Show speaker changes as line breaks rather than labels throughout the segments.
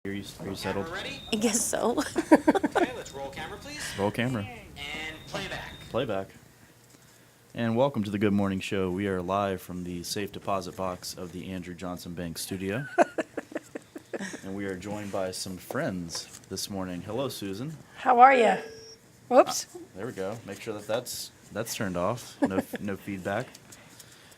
Are you settled?
Ready?
I guess so.
Okay, let's roll camera, please.
Roll camera.
And playback.
Playback. And welcome to the Good Morning Show. We are live from the safe deposit box of the Andrew Johnson Bank studio. And we are joined by some friends this morning. Hello, Susan.
How are you? Whoops.
There we go. Make sure that's turned off. No feedback.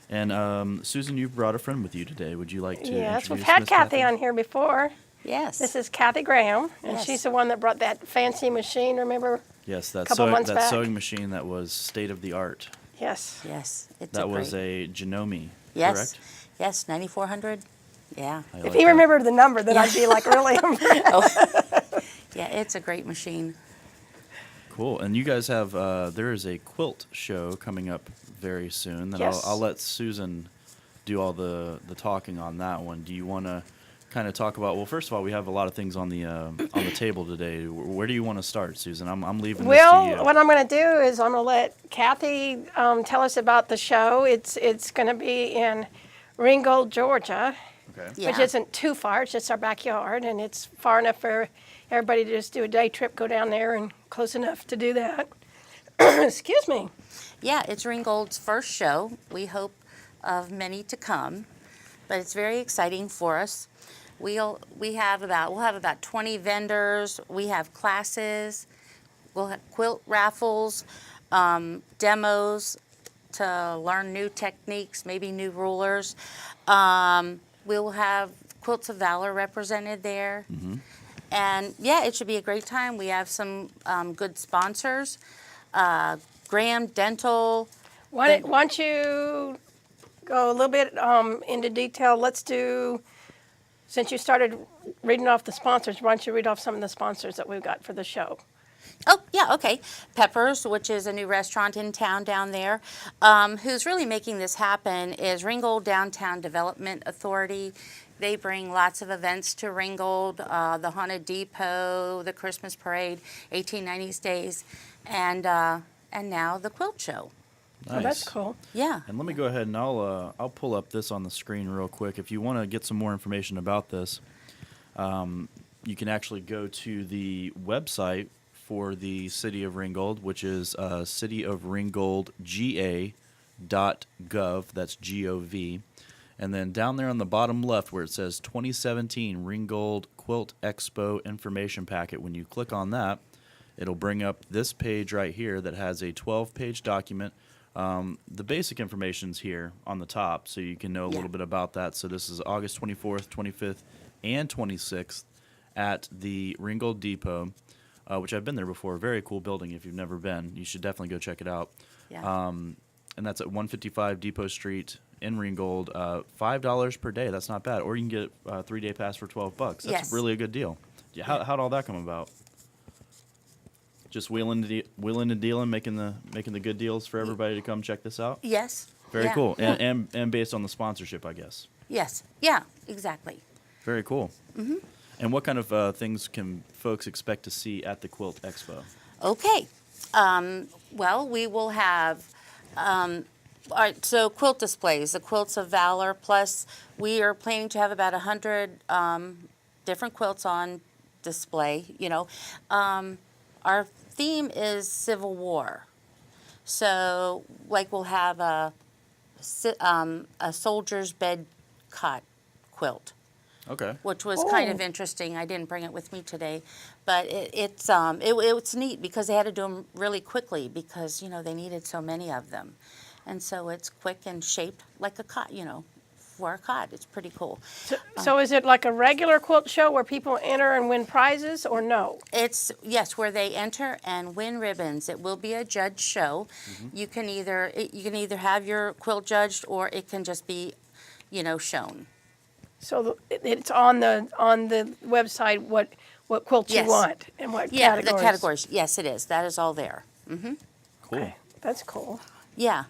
And Susan, you've brought a friend with you today. Would you like to
Yes,
introduce
we've had
Miss
Kathy on here before.
Yes.
This is Kathy Graham, and
Yes.
she's the one that brought that fancy machine, remember?
Yes, that
Couple months back.
sewing machine that was state of the art.
Yes.
Yes. It's
That
a
was
great.
a Genome,
Yes.
correct?
Yes. 9400. Yeah.
I
If
like
he
that.
remembered the number, then I'd be like really impressed.
Yeah. It's a great machine.
Cool. And you guys have there is a quilt show coming up very soon. That
Yes.
I'll let Susan do all the talking on that one. Do you want to kind of talk about? Well, first of all, we have a lot of things on the table today. Where do you want to start, Susan? I'm leaving this to
Well,
you.
what I'm going to do is I'm going to let Kathy tell us about the show. It's going to be in Ringgold, Georgia,
Okay.
Yeah.
which isn't too far. It's just our backyard, and it's far enough for everybody to just do a day trip, go down there, and close enough to do that. Excuse me.
Yeah. It's Ringgold's first show. We hope of many to come, but it's very exciting for us. We'll have about 20 vendors. We have classes. We'll have quilt raffles, demos to learn new techniques, maybe new rulers. We'll have Quilts of Valor represented there. And yeah, it should be a great time. We have some good sponsors. Graham Dental.
Why don't you go a little bit into detail? Let's do, since you started reading off the sponsors, why don't you read off some of the sponsors that we've got for the show?
Oh, yeah, okay. Peppers, which is a new restaurant in town down there. Who's really making this happen is Ringgold Downtown Development Authority. They bring lots of events to Ringgold, the Haunted Depot, the Christmas Parade, 1890s Days, and now the Quilt Show.
Nice.
Oh, that's cool.
Yeah.
And let me go ahead and I'll pull up this on the screen real quick. If you want to get some more information about this, you can actually go to the website for the City of Ringgold, which is cityofringgoldga.gov. That's G-O-V. And then down there on the bottom left where it says 2017 Ringgold Quilt Expo Information Packet, when you click on that, it'll bring up this page right here that has a 12-page document. The basic information's here on the top, so you can know a
Yeah.
little bit about that. So this is August 24th, 25th, and 26th at the Ringgold Depot, which I've been there before. Very cool building. If you've never been, you should definitely go check it out.
Yeah.
And that's at 155 Depot Street in Ringgold. $5 per day. That's not bad. Or you can get a 3-day pass for $12. That's
Yes.
really a good deal. Yeah, how'd all that come about? Just wheeling and dealing, making the good deals for everybody to come check this out.
Yes.
Very
Yeah.
cool,
Yeah.
and based on the sponsorship, I guess.
Yes. Yeah, exactly.
Very cool. Mm-hmm. And what kind of things can folks expect to see at the Quilt Expo?
Okay. Well, we will have, all right, so quilt displays, the Quilts of Valor, plus we are planning to have about 100 different quilts on display, Our theme is Civil War. So, like, we'll have a soldier's bed cot quilt,
Okay.
which was kind
Oh.
of interesting. I didn't bring it with me today, but it's neat because they had to do them really quickly because they needed so many of them, and so it's quick and shaped like a cot, for a cot. It's pretty cool.
So is it like a regular quilt show where people enter and win prizes, or no?
It's where they enter and win ribbons. It will be a judged show. You can either have your quilt judged or it can just be, shown.
So it's on the website what quilts
Yes.
you want and what
Yeah,
categories.
the categories. Yes, it is. That is all there.
Cool.
Okay, that's cool.
Yeah.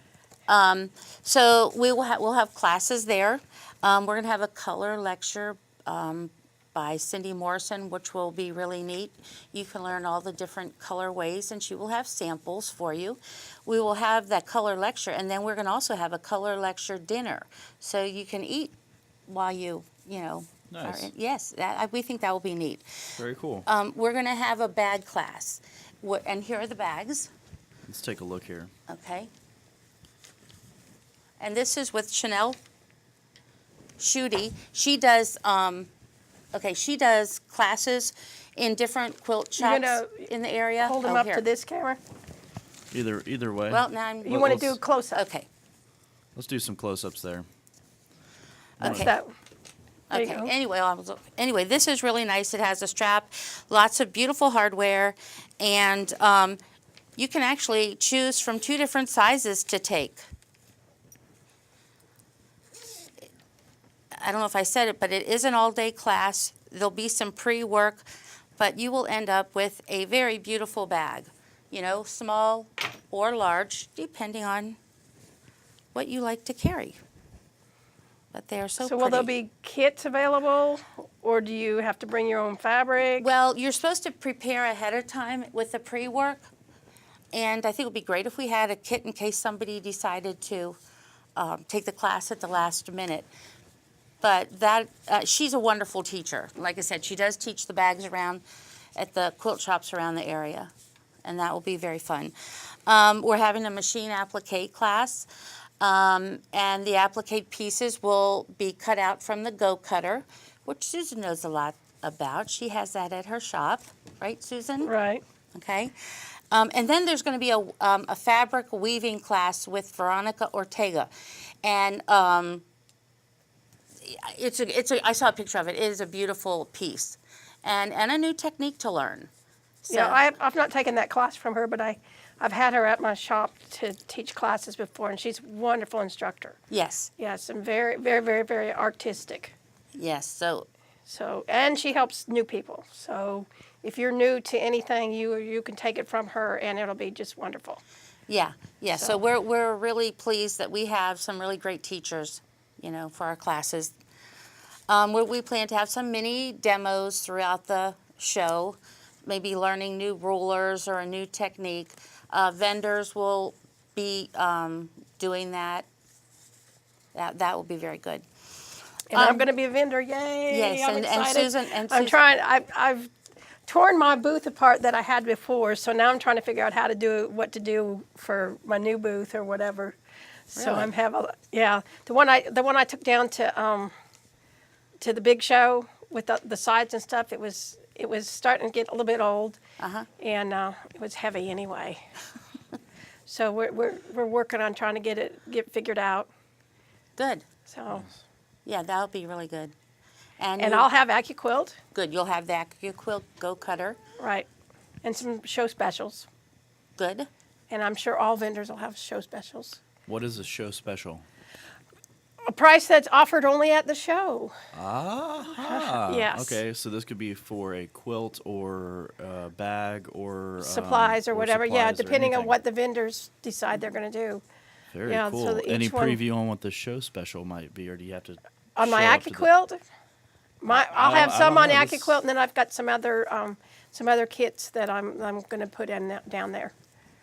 So we'll have classes there. We're going to have a color lecture by Cindy Morrison, which will be really neat. You can learn all the different colorways, and she will have samples for you. We will have that color lecture, and then we're going to also have a color lecture dinner, so you can eat while you
Nice.
Yes, we think that will be neat.
Very cool.
We're going to have a bag class, and here are the bags.
Let's take a look here.
Okay. And this is with Chanel Schutte. She does she does classes in different quilt
You're
shops
gonna
in the area.
Hold them
Oh,
up
here.
to this camera.
Either way.
Well, now
You want to do
let's-
a close up.
okay.
Let's do some close-ups there.
Okay.
That. There you
Okay.
go.
Anyway, this is really nice. It has a strap, lots of beautiful hardware, and you can actually choose from 2 different sizes to take. I don't know if I said it, but it is an all-day class. There'll be some pre-work, but you will end up with a very beautiful bag. You know, small or large, depending on what you like to carry. But they are so
So
pretty.
will there be kits available, or do you have to bring your own fabric?
Well, you're supposed to prepare ahead of time with the pre-work, and I think it would be great if we had a kit in case somebody decided to take the class at the last minute. But that she's a wonderful teacher. Like I said, she does teach the bags around at the quilt shops around the area, and that will be very fun. We're having a machine applique class, and the applique pieces will be cut out from the Go Cutter, which Susan knows a lot about. She has that at her shop, right, Susan?
Right.
Okay. And then there's going to be a fabric weaving class with Veronica Ortega, and I saw a picture of it. It is a beautiful piece, and a new technique to learn. So,
Yeah, I've not taken that class from her, but I've had her at my shop to teach classes before, and she's a wonderful instructor.
yes,
Yes, and very, very, very, very artistic.
yes.
So, and she helps new people. So, if you're new to anything, you can take it from her, and it'll be just wonderful.
Yeah, yeah. So
So-
we're really pleased that we have some really great teachers, you know, for our classes. We plan to have some mini demos throughout the show, maybe learning new rulers or a new technique. Vendors will be doing that. That will be very good.
And I'm going to be a vendor. Yay!
Yes,
I'm
and
excited.
Susan- and
I'm
Susan-
trying. I've torn my booth apart that I had before, so now I'm trying to figure out how to do what to do for my new booth or whatever. So
Really?
I'm having the one I took down to the big show with the sides and stuff. It was starting to get a little bit old, and it was heavy anyway. So we're working on trying to get figured out.
Good.
So
Yeah, that'll be really good. And
I'll have AccuQuilt,
good. You'll have the AccuQuilt Go Cutter.
right, and some show specials.
Good.
And I'm sure all vendors will have show specials.
What is a show special?
A price that's offered only at the show.
Ah.
Yes.
Okay, so this could be for a quilt or a bag or
Supplies or whatever. Yeah,
supplies or
depending on
anything.
what the vendors decide they're going to do.
Very
yeah, so
cool.
that
Any
each one-
preview on what the show special might be, or do you have to?
On my
show up to the-
AccuQuilt, I'll have
I
some
don't
on
know, this-
AccuQuilt, and then I've got some other kits that I'm going to put in down there.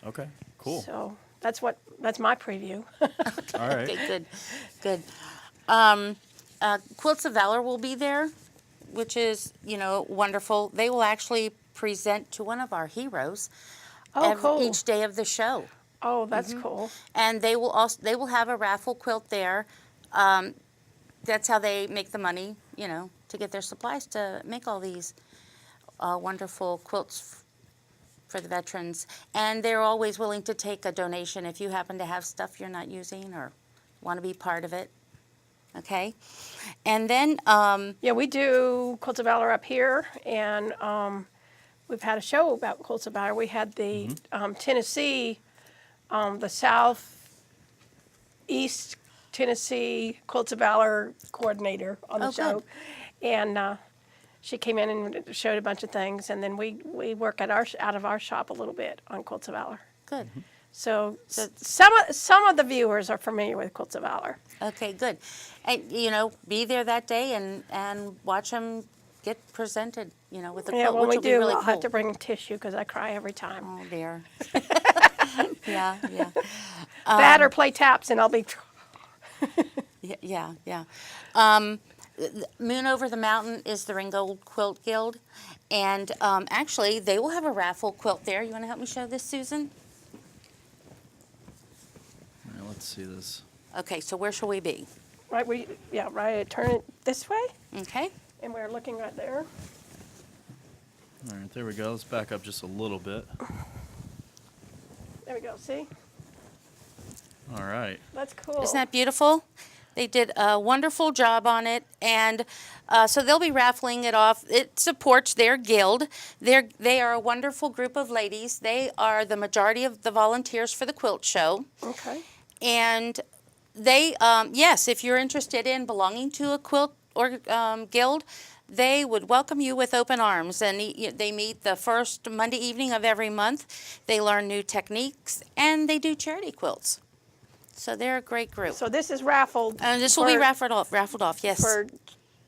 Okay, cool.
So that's my preview.
All right.
Okay, good, good. Quilts of Valor will be there, which is, wonderful. They will actually present to one of our heroes
Oh, cool.
each day of the show.
Oh, that's cool.
And they will have a raffle quilt there. That's how they make the money, to get their supplies to make all these wonderful quilts for the veterans. And they're always willing to take a donation if you happen to have stuff you're not using or want to be part of it. Okay? And then,
Yeah, we do Quilts of Valor up here, and we've had a show about Quilts of Valor. We had the Tennessee, the Southeast Tennessee Quilts of Valor coordinator on the
Oh,
show,
good.
and she came in and showed a bunch of things, and then we work out of our shop a little bit on Quilts of Valor.
good.
So some of the viewers are familiar with Quilts of Valor.
Okay, good. And, be there that day and watch them get presented, with the
Yeah,
quilt,
when
which
we
will be
do,
really
I'll
cool.
have to bring tissue because I cry every time.
Oh, dear. Yeah.
That or play taps, and I'll be.
Yeah. Moon Over the Mountain is the Ringgold Quilt Guild. And actually, they will have a raffle quilt there. You want to help me show this, Susan?
All right, let's see this.
Okay, so where shall we be?
Right, right. Turn it this way,
Okay.
and we're looking right there.
All right, there we go. Let's back up just a little bit.
There we go. See,
All right.
that's cool.
Isn't that beautiful? They did a wonderful job on it, and so they'll be raffling it off. It supports their guild. They are a wonderful group of ladies. They are the majority of the volunteers for the quilt show.
Okay.
And they, yes, if you're interested in belonging to a quilt or guild, they would welcome you with open arms. And they meet the first Monday evening of every month. They learn new techniques, and they do charity quilts. So they're a great group.
So this is raffled.
And this will be raffled off, yes.
For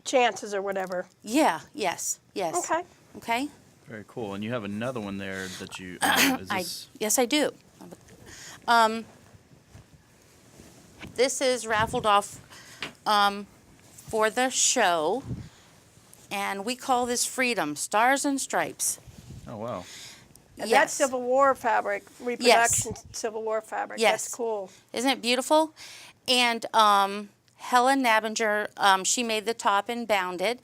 chances or whatever.
Yeah, yes.
Okay.
Okay?
Very cool. And you have another one there that you. Is this?
Yes, I do. This is raffled off for the show, and we call this Freedom, Stars and Stripes.
Oh wow.
And
Yes.
that's Civil War fabric, reproduction Civil War fabric.
Yes.
That's cool.
Isn't it beautiful? And Helen Nabinger, she made the top and bound it,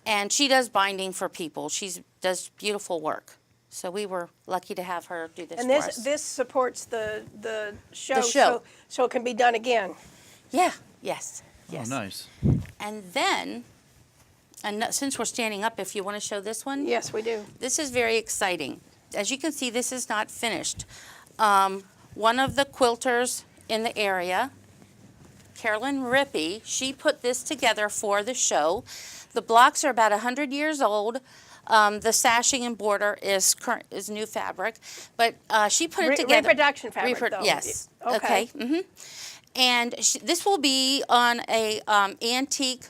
and she does binding for people. She does beautiful work. So we were lucky to have her do this
And
for
this
us.
this supports the show.
The show.
So it can be done again.
Yeah, yes.
Oh, nice.
And then, since we're standing up, if you want to show this one.
Yes, we do.
This is very exciting. As you can see, this is not finished. One of the quilters in the area, Carolyn Rippey, she put this together for the show. The blocks are about 100 years old. The sashing and border is new fabric, but she put it together.
Reproduction fabric, though.
Yes.
Okay.
Mm-hmm. And this will be on a antique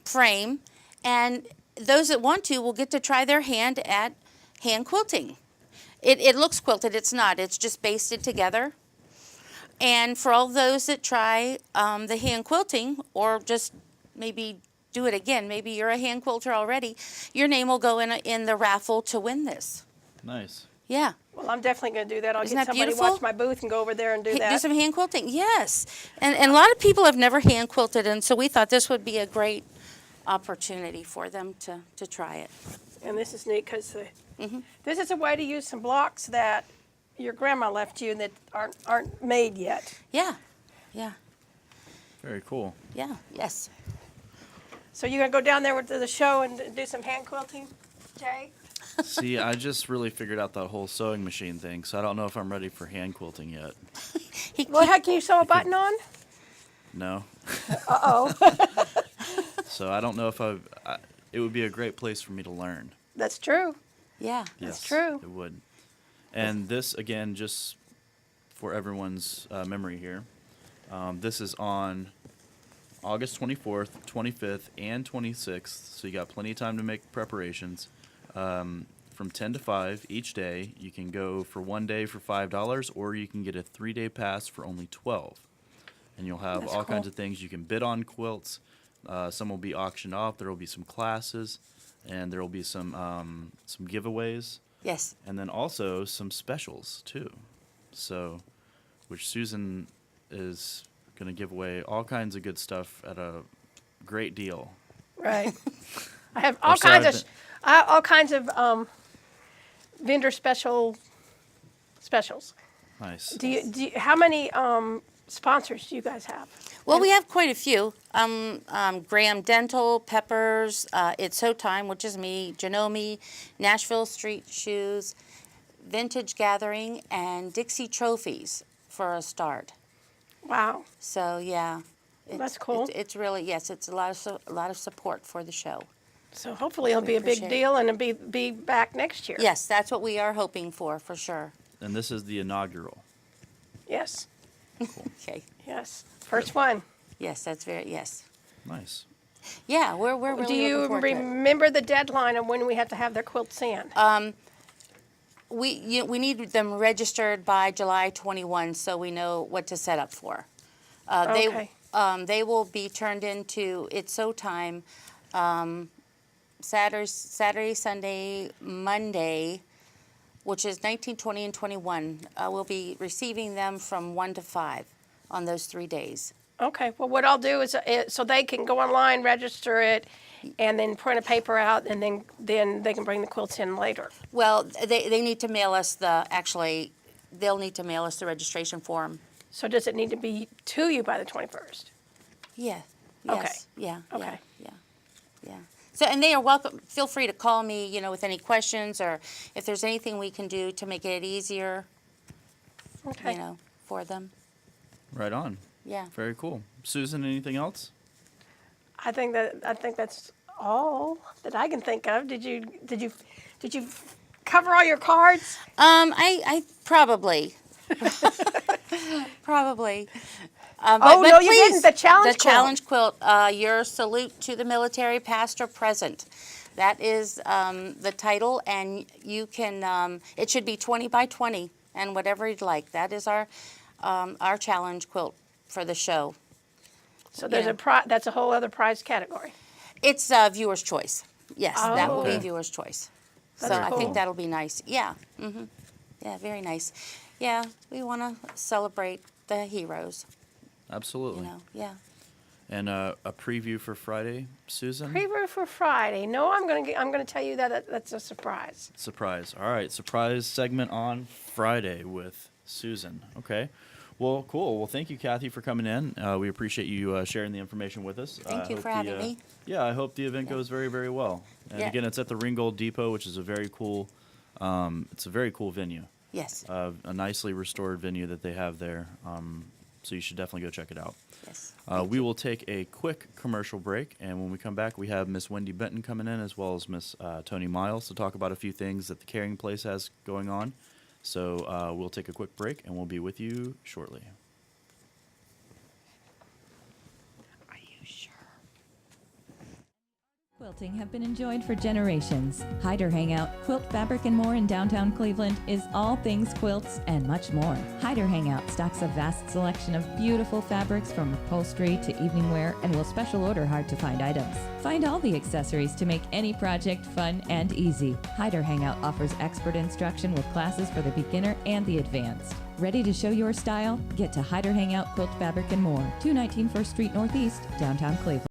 frame, and those that want to will get to try their hand at hand quilting. It looks quilted. It's not. It's just basted together. And for all those that try the hand quilting, or just maybe do it again, maybe you're a hand quilter already, your name will go in the raffle to win this.
Nice.
Yeah.
Well, I'm definitely going to do that. I'll
Isn't
get
that
somebody to
beautiful?
watch my booth and go over there and do
Do
that.
some hand quilting, yes. And a lot of people have never hand quilted, and so we thought this would be a great opportunity for them to try it.
And this is neat because
Mm-hmm.
this is a way to use some blocks that your grandma left you that aren't made yet.
Yeah, yeah,
Very cool.
yeah, yes.
So you're going to go down there to the show and do some hand quilting, Jay?
See, I just really figured out that whole sewing machine thing, so I don't know if I'm ready for hand quilting yet.
Well, how can you sew a button on?
No.
Uh-oh.
So I don't know if it would be a great place for me to learn.
That's true.
Yeah.
Yes,
true.
It would. And this, again, just for everyone's memory here, this is on August 24th, 25th, and 26th, so you got plenty of time to make preparations. From 10 to 5 each day. You can go for one day for $5, or you can get a 3-day pass for only $12. And you'll have
That's
all
cool.
kinds of things. You can bid on quilts. Some will be auctioned off. There will be some classes, and there will be some giveaways,
Yes.
and then also some specials too. So, which Susan is going to give away all kinds of good stuff at a great deal.
Right. I have
Or
all
so
kinds
I've
of all kinds of vendor specials.
Nice.
Do you how many sponsors do you guys have?
Well, we have quite a few. Graham Dental, Peppers, It's So Time, which is me, Janome, Nashville Street Shoes, Vintage Gathering, and Dixie Trophies for a start.
Wow.
So yeah,
That's cool.
It's really, yes, it's a lot of support for the show.
So hopefully it'll
We
be a big
appreciate it.
deal and it'll be back next year.
Yes, that's what we are hoping for sure.
And this is the inaugural.
Yes.
Okay.
Yes. First one.
Yes, that's yes.
Nice.
Yeah, we're really
Do you
looking forward to it.
remember the deadline of when we have to have their quilts in?
We need them registered by July 21, so we know what to set up for.
Okay.
they will be turned into, it's sew time, Saturday, Sunday, Monday, which is 19, 20, and 21. We'll be receiving them from 1 to 5 on those 3 days.
Okay, well, what I'll do is, so they can go online, register it, and then print a paper out, and then they can bring the quilts in later.
Well, they need to mail us they'll need to mail us the registration form.
So does it need to be to you by the 21st?
Yeah.
Okay.
Yes. Yeah.
Okay.
Yeah. So, and they are welcome. Feel free to call me, with any questions, or if there's anything we can do to make it easier,
Okay.
for them.
Right on.
Yeah.
Very cool. Susan, anything else?
I think that's all that I can think of. Did you cover all your cards?
I probably. Probably.
Oh,
But
no, you
please,
didn't. The challenge
The
quilt.
challenge quilt. Your salute to the military, past or present. That is the title, and you can. It should be 20 by 20, and whatever you'd like. That is our challenge quilt for the show.
So there's
Yeah.
that's a whole other prize category.
It's viewer's choice. Yes, that will be
Okay.
viewer's choice.
That's
So I
cool.
think that'll be nice. Yeah. Yeah, very nice. Yeah, we want to celebrate the heroes.
Absolutely.
Yeah.
And a preview for Friday, Susan?
Preview for Friday. No, I'm gonna tell you that's a surprise.
Surprise. All right, surprise segment on Friday with Susan. Okay. Well, cool. Well, thank you, Kathy, for coming in. We appreciate you sharing the information with us.
Thank you
hope
for having me.
Yeah, I hope the event goes very, very well. And
Yeah.
again, it's at the Ringgold Depot, which is a very cool. It's a very cool venue.
Yes.
A nicely restored venue that they have there. So you should definitely go check it out.
Yes.
We will take a quick commercial break, and when we come back, we have Miss Wendy Benton coming in, as well as Miss Tony Miles, to talk about a few things that the Caring Place has going on. So we'll take a quick break, and we'll be with you shortly.
Are you sure?
Quilting have been enjoyed for generations. Hyderhangout, Quilt Fabric and More in downtown Cleveland is all things quilts and much more. Hyderhangout stocks a vast selection of beautiful fabrics from upholstery to evening wear and will special order hard-to-find items. Find all the accessories to make any project fun and easy. Hyderhangout offers expert instruction with classes for the beginner and the advanced. Ready to show your style? Get to Hyderhangout, Quilt Fabric and More, 219 First Street Northeast, downtown Cleveland.